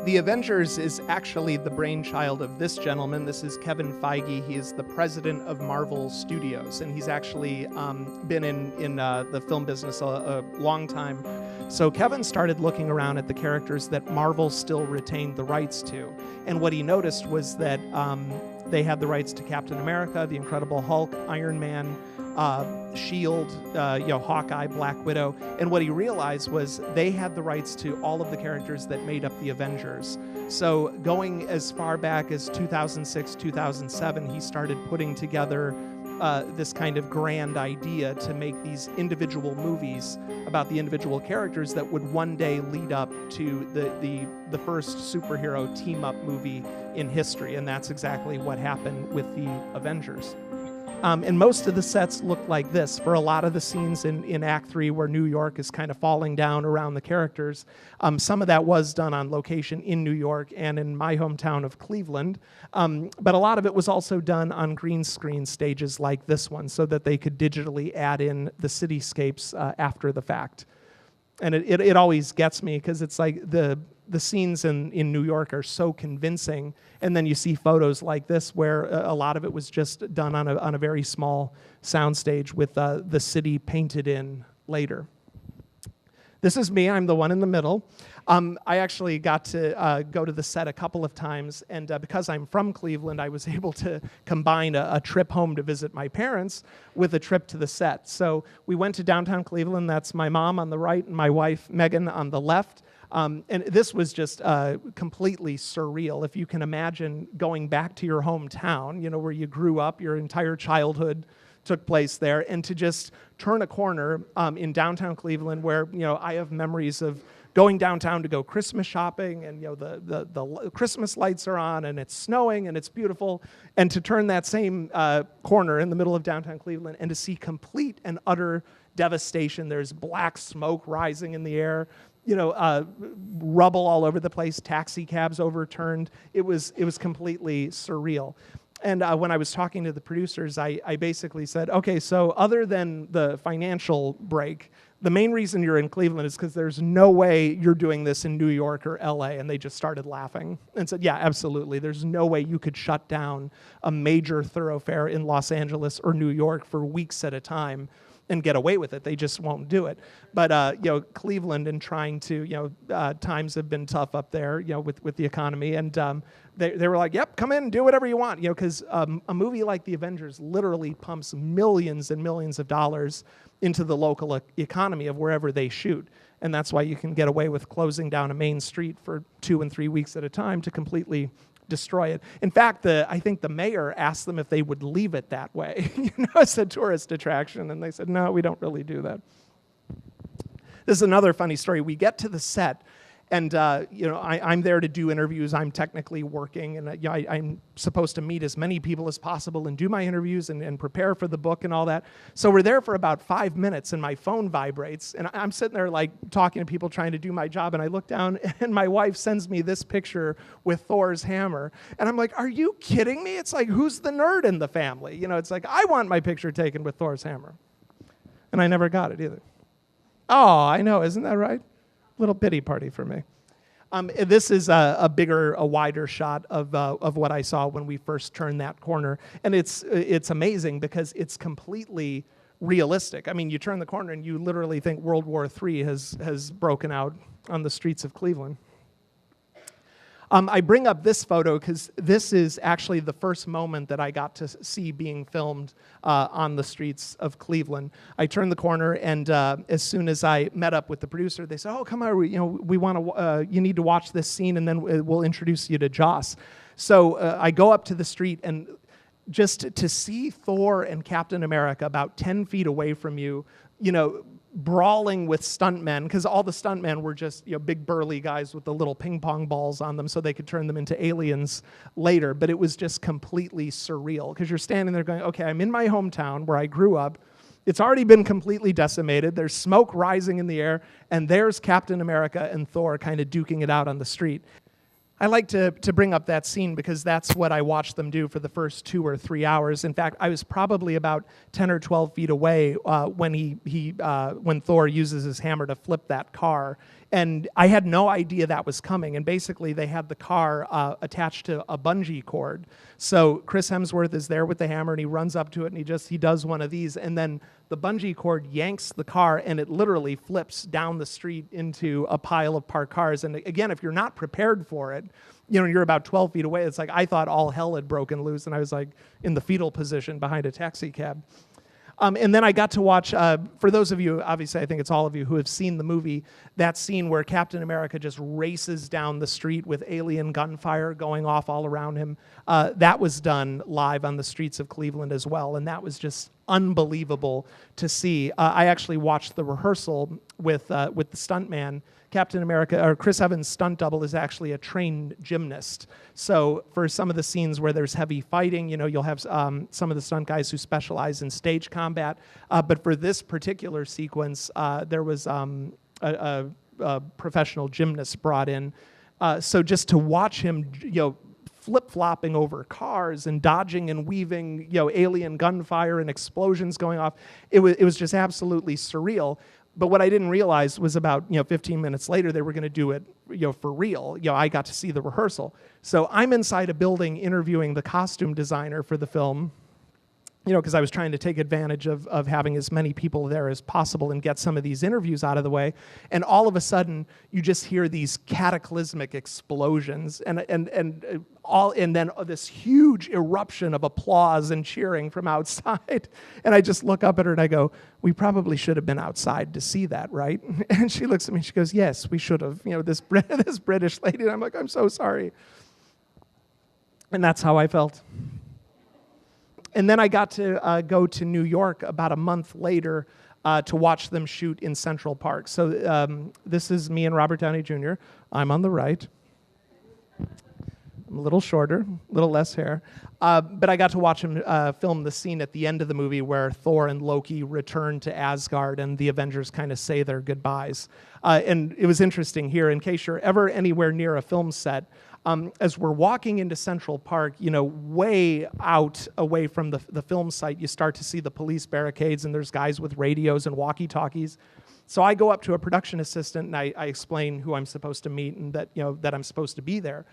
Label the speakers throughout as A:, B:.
A: The Avengers is actually the brainchild of this gentleman. This is Kevin Feige. He is the president of Marvel Studios, and he's actually been in the film business a long time. So Kevin started looking around at the characters that Marvel still retained the rights to, and what he noticed was that they had the rights to Captain America, the Incredible Hulk, Iron Man, Shield, Hawkeye, Black Widow, and what he realized was they had the rights to all of the characters that made up the Avengers. So going as far back as 2006, 2007, he started putting together this kind of grand idea to make these individual movies about the individual characters that would one day lead up to the first superhero team-up movie in history, and that's exactly what happened with the Avengers. And most of the sets look like this. For a lot of the scenes in Act 3 where New York is kind of falling down around the characters, some of that was done on location in New York and in my hometown of Cleveland. But a lot of it was also done on green screen stages like this one so that they could digitally add in the cityscapes after the fact. And it always gets me because it's like the scenes in New York are so convincing, and then you see photos like this where a lot of it was just done on a very small soundstage with the city painted in later. This is me. I'm the one in the middle. I actually got to go to the set a couple of times, and because I'm from Cleveland, I was able to combine a trip home to visit my parents with a trip to the set. So we went to downtown Cleveland. That's my mom on the right and my wife, Megan, on the left. And this was just completely surreal. If you can imagine going back to your hometown, where you grew up, your entire childhood took place there, and to just turn a corner in downtown Cleveland where, I have memories of going downtown to go Christmas shopping, and the Christmas lights are on, and it's snowing, and it's beautiful, and to turn that same corner in the middle of downtown Cleveland and to see complete and utter devastation. There's black smoke rising in the air, rubble all over the place, taxi cabs overturned. It was completely surreal. And when I was talking to the producers, I basically said, okay, so other than the financial break, the main reason you're in Cleveland is because there's no way you're doing this in New York or LA. And they just started laughing and said, yeah, absolutely. There's no way you could shut down a major thoroughfare in Los Angeles or New York for weeks at a time and get away with it. They just won't do it. But Cleveland and trying to, times have been tough up there, with the economy, and they were like, yep, come in and do whatever you want, because a movie like The Avengers literally pumps millions and millions of dollars into the local economy of wherever they shoot. And that's why you can get away with closing down a main street for 2 and 3 weeks at a time to completely destroy it. In fact, I think the mayor asked them if they would leave it that way, as a tourist attraction, and they said, no, we don't really do that. This is another funny story. We get to the set, and I'm there to do interviews. I'm technically working, and I'm supposed to meet as many people as possible and do my interviews and prepare for the book and all that. So we're there for about 5 minutes, and my phone vibrates, and I'm sitting there like talking to people trying to do my job, and I look down, and my wife sends me this picture with Thor's hammer, and I'm like, are you kidding me? It's like, who's the nerd in the family? It's like, I want my picture taken with Thor's hammer, and I never got it either. Oh, I know, isn't that right? Little pity party for me. This is a wider shot of what I saw when we first turned that corner, and it's amazing because it's completely realistic. I mean, you turn the corner and you literally think World War III has broken out on the streets of Cleveland. I bring up this photo because this is actually the first moment that I got to see being filmed on the streets of Cleveland. I turned the corner, and as soon as I met up with the producer, they said, "Oh, come on, we want to. You need to watch this scene, and then we'll introduce you to Joss." So I go up to the street, and just to see Thor and Captain America about 10 feet away from you, brawling with stuntmen, because all the stuntmen were just big burly guys with the little ping pong balls on them so they could turn them into aliens later. But it was just completely surreal because you're standing there going, okay, I'm in my hometown where I grew up. It's already been completely decimated. There's smoke rising in the air, and there's Captain America and Thor kind of duking it out on the street. I like to bring up that scene because that's what I watched them do for the first 2 or 3 hours. In fact, I was probably about 10 or 12 feet away when Thor uses his hammer to flip that car. And I had no idea that was coming. And basically, they had the car attached to a bungee cord. So Chris Hemsworth is there with the hammer, and he runs up to it, and he does one of these, and then the bungee cord yanks the car, and it literally flips down the street into a pile of parked cars. And again, if you're not prepared for it, you're about 12 feet away. It's like I thought all hell had broken loose, and I was like in the fetal position behind a taxi cab. And then I got to watch, for those of you, obviously I think it's all of you who have seen the movie, that scene where Captain America just races down the street with alien gunfire going off all around him. That was done live on the streets of Cleveland as well, and that was just unbelievable to see. I actually watched the rehearsal with the stuntman. Captain America, or Chris Evans' stunt double, is actually a trained gymnast. So for some of the scenes where there's heavy fighting, you'll have some of the stunt guys who specialize in stage combat. But for this particular sequence, there was a professional gymnast brought in. So just to watch him, flip-flopping over cars and dodging and weaving, alien gunfire and explosions going off, it was just absolutely surreal. But what I didn't realize was about 15 minutes later they were going to do it for real. I got to see the rehearsal. So I'm inside a building interviewing the costume designer for the film, because I was trying to take advantage of having as many people there as possible and get some of these interviews out of the way. And all of a sudden, you just hear these cataclysmic explosions and then this huge eruption of applause and cheering from outside. And I just look up at her and I go, "We probably should have been outside to see that, right?" And she looks at me and she goes, "Yes, we should have." This British lady. And I'm like, "I'm so sorry." And that's how I felt. And then I got to go to New York about a month later to watch them shoot in Central Park. So this is me and Robert Downey Jr. I'm on the right. I'm a little shorter, a little less hair. But I got to watch him film the scene at the end of the movie where Thor and Loki return to Asgard and the Avengers kind of say their goodbyes. And it was interesting here, in case you're ever anywhere near a film set, as we're walking into Central Park, way out away from the film site, you start to see the police barricades, and there's guys with radios and walkie-talkies. So I go up to a production assistant, and I explain who I'm supposed to meet and that I'm supposed to be there.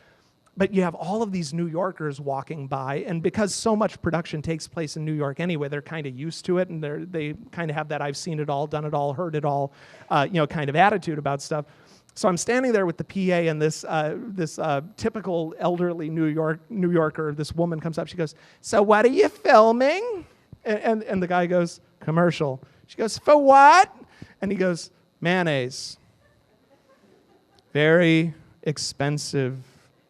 A: But you have all of these New Yorkers walking by, and because so much production takes place in New York anyway, they're kind of used to it, and they kind of have that I've seen it all, done it all, heard it all, kind of attitude about stuff. So I'm standing there with the PA, and this typical elderly New Yorker, this woman comes up. She goes, "So what are you filming?" And the guy goes, "Commercial." She goes, "For what?" And he goes, "Mayonnaise. Very expensive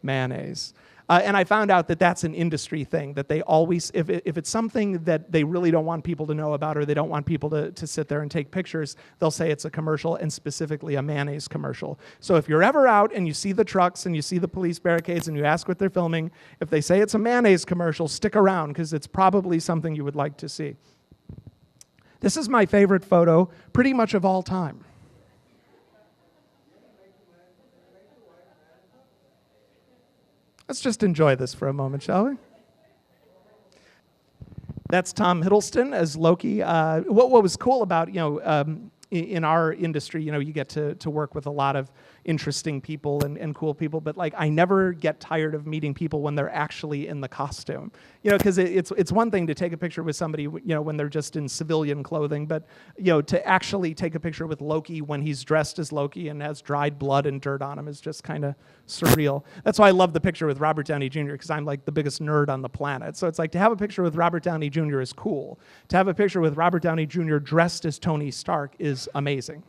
A: mayonnaise." And I found out that that's an industry thing, that they always, if it's something that they really don't want people to know about or they don't want people to sit there and take pictures, they'll say it's a commercial, and specifically a mayonnaise commercial. So if you're ever out and you see the trucks and you see the police barricades and you ask what they're filming, if they say it's a mayonnaise commercial, stick around because it's probably something you would like to see. This is my favorite photo pretty much of all time. Let's just enjoy this for a moment, shall we? That's Tom Hiddleston as Loki. What was cool about, in our industry, you get to work with a lot of interesting people and cool people, but I never get tired of meeting people when they're actually in the costume. Because it's one thing to take a picture with somebody, when they're just in civilian clothing, but to actually take a picture with Loki when he's dressed as Loki and has dried blood and dirt on him is just kind of surreal. That's why I love the picture with Robert Downey Jr., because I'm the biggest nerd on the planet. So it's to have a picture with Robert Downey Jr. is cool. To have a picture with Robert Downey Jr. dressed as Tony Stark is amazing.